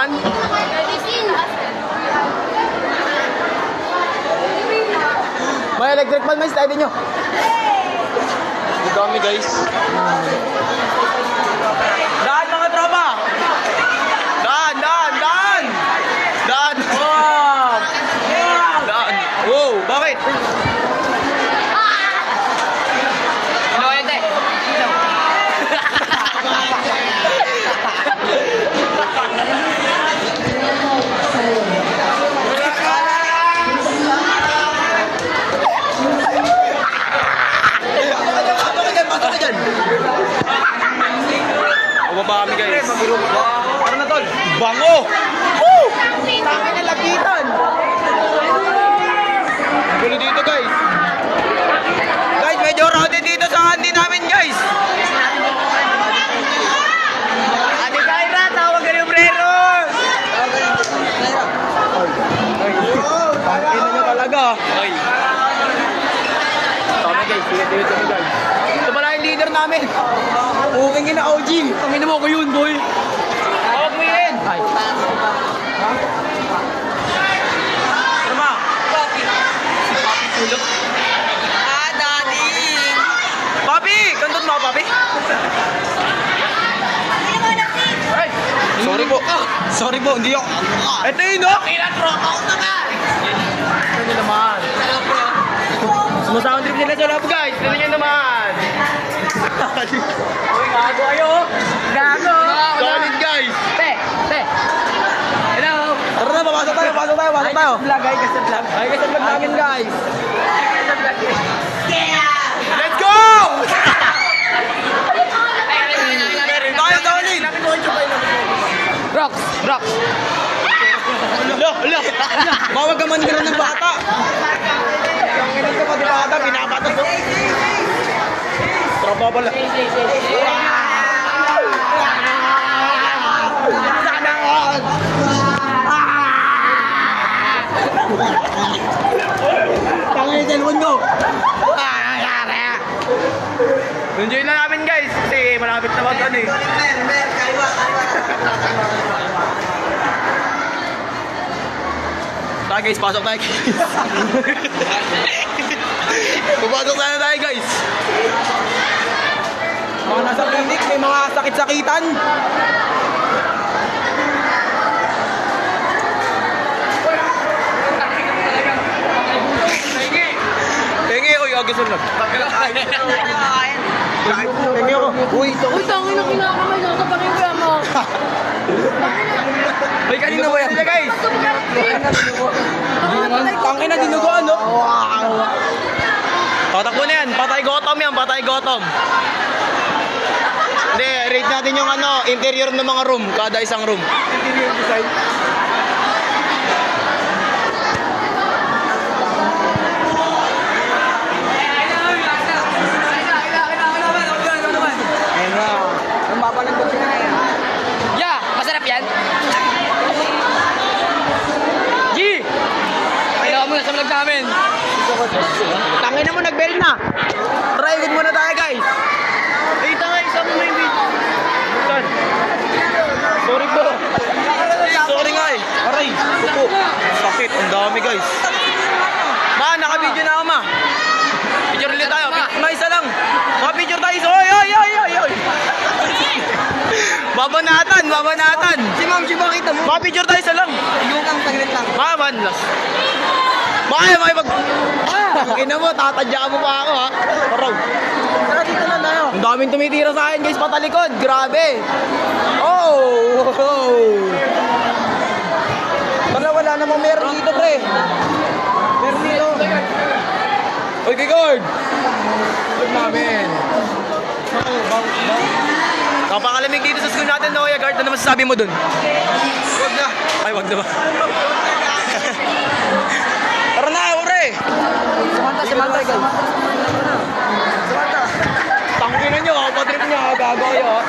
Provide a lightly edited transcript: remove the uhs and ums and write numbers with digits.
naman. May electric fan, may steady nyo. Ang dami guys. Daan mga tropa! Daan! Daan! Oh! Daan! Wow! Bakit? Baba kami guys. Tara na tol. Bango! Woo! Tangin na lapitan. Gulo dito guys. Guys, medyo rowdy dito sa handi namin guys. Ate Kyra, tawag ka yung brero. Tangin na nyo talaga. Ay. Tama guys, sige guys. Ito pala yung leader namin. Uvingin na OG. Tangin mo ko yun, boy. Tawag mo yun. Ay. Ano ba? Papi. Si Papi Tulog. Ah, daddy. Papi! Kandun mo, Papi? Ay. Sorry po. Sorry po, hindi ako. Ito yun, no? Ilan-tropa ko na ka. Ano naman? Sumasakang trip nila sa love, guys. Tignan nyo naman. Uy, gago kayo. Gago. Solid, guys. Te. Hello. Tara na, papasok tayo. Vlog, ay kasi vlog. Ay kasi vlog namin, guys. Let's go! Tayo, solid. Rocks. Hala. Mawag ka man gano'n ng bata. Ang ka pa di bata, pinapatas mo. Tropa pala. Sana all! Tangin yung cellphone ko. Enjoy na namin guys. Kasi malapit na mag-ano eh. Tara guys, pasok tayo. Pupasok sana tayo guys. Mga nasa clinic, may mga sakit-sakitan. Tengi, uy, agos na. Tengi ako. Uy, tangin na kinakamay na sa pakinggan mo. Ay, kanina ba yan? Guys! Tangin na dinuguan, no? Patakbo na yan. Patay gutom. Hindi, rate natin yung interior ng mga room. Kada isang room. Interior design. Masarap yan? G! Kailangan mo na sa vlog namin. Tangin na mo, nag-bell na. Try good muna tayo guys. Isa mo may video. Sorry po. Sorry nga eh. Aray, pupo. Sakit, ang dami guys. Ma, naka-video na ako ma. Picture ulit tayo. Isa lang. Picture tayo. Oy. Babanatan. Si Ma'am, kita mo. Picture tayo isa lang. Saglit lang. Man lang. Ina mo, tatadya mo pa ako ha. Paraw. Tara dito na tayo. Ang daming tumitira sa akin guys, patalikod. Grabe. Oh. Wala namang meron dito pre. Meron dito. Uy, Kikord. Tulog namin. Kapakalamig dito sa school natin, Noya Guard. Ano masasabi mo dun? Wag na. Ay, wag na ba? Tara na, ure! Samantha, guys. Samantha. Tangkinan nyo, patrip nyo, gago kayo.